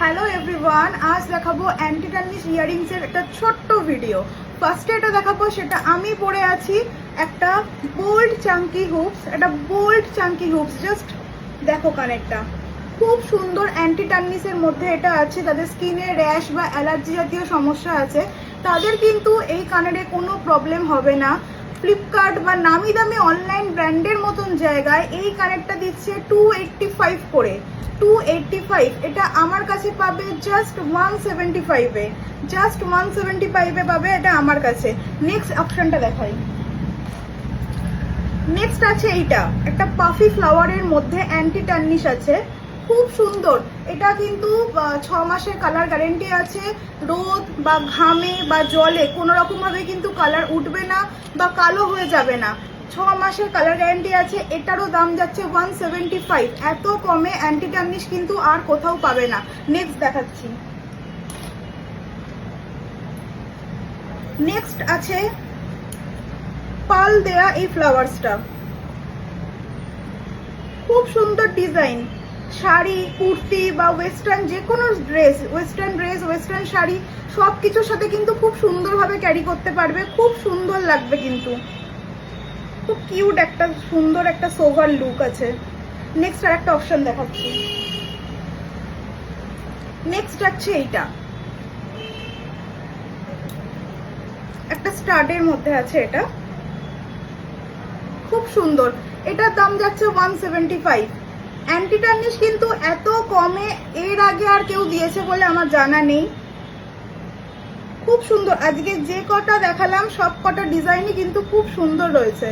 Hello everyone, আজ দেখাবো anti tarnish ইয়ারিংসের একটা ছোট্ট ভিডিও। ফার্স্টে এটা দেখাবো, সেটা আমি পরে আছি একটা বোল্ড চাঙ্কি হুপস, জাস্ট দেখো কানেরটা খুব সুন্দর। অ্যান্টি টার্নিশের মধ্যে এটা আছে, তাদের স্কিনে র্যাশ বা অ্যালার্জি জাতীয় সমস্যা আছে তাদের কিন্তু এই কানেরে কোনো প্রবলেম হবে না। ফ্লিপকার্ট বা নামি দামি অনলাইন ব্র্যান্ডের মতন জায়গায় এই কানেরটা দিচ্ছে 285 করে। 285, এটা আমার কাছে পাবে জাস্ট 175-এ, পাবে এটা আমার কাছে। নেক্সট অপশনটা দেখাই। নেক্সট আছে এইটা, একটা পাফি ফ্লাওয়ারের মধ্যে অ্যান্টি টার্নিশ আছে, খুব সুন্দর। এটা কিন্তু 6 মাসের কালার গ্যারেন্টি আছে। রোদ বা ঘামে বা জলে কোনো রকম ভাবে কিন্তু কালার উঠবে না বা কালো হয়ে যাবে না। 6 মাসের কালার গ্যারেন্টি আছে। এটারও দাম যাচ্ছে 175। এত কমে অ্যান্টি টার্নিশ কিন্তু আর কোথাও পাবে না। নেক্সট দেখাচ্ছি। নেক্সট আছে পাল দেয়া এই ফ্লাওয়ার্সটা, খুব সুন্দর ডিজাইন। শাড়ি, কুর্তি বা ওয়েস্টার্ন যে কোনো ড্রেস, ওয়েস্টার্ন শাড়ি সব কিছুর সাথে কিন্তু খুব সুন্দরভাবে ক্যারি করতে পারবে, খুব সুন্দর লাগবে কিন্তু। খুব কিউট একটা সুন্দর একটা সোভার লুক আছে। নেক্সট আর একটা অপশন দেখাচ্ছি। নেক্সট আছে এইটা, একটা স্টাডের মধ্যে আছে, এটা খুব সুন্দর। এটার দাম যাচ্ছে 175। অ্যান্টি টার্নিশ কিন্তু এত কমে এর আগে আর কেউ দিয়েছে বলে আমার জানা নেই। খুব সুন্দর। আজকে যে কটা দেখালাম সব কটা ডিজাইনই কিন্তু খুব সুন্দর রয়েছে।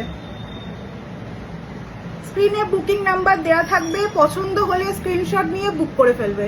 স্ক্রিনে বুকিং নাম্বার দেয়া থাকবে, পছন্দ হলে স্ক্রিনশট নিয়ে বুক করে ফেলবে।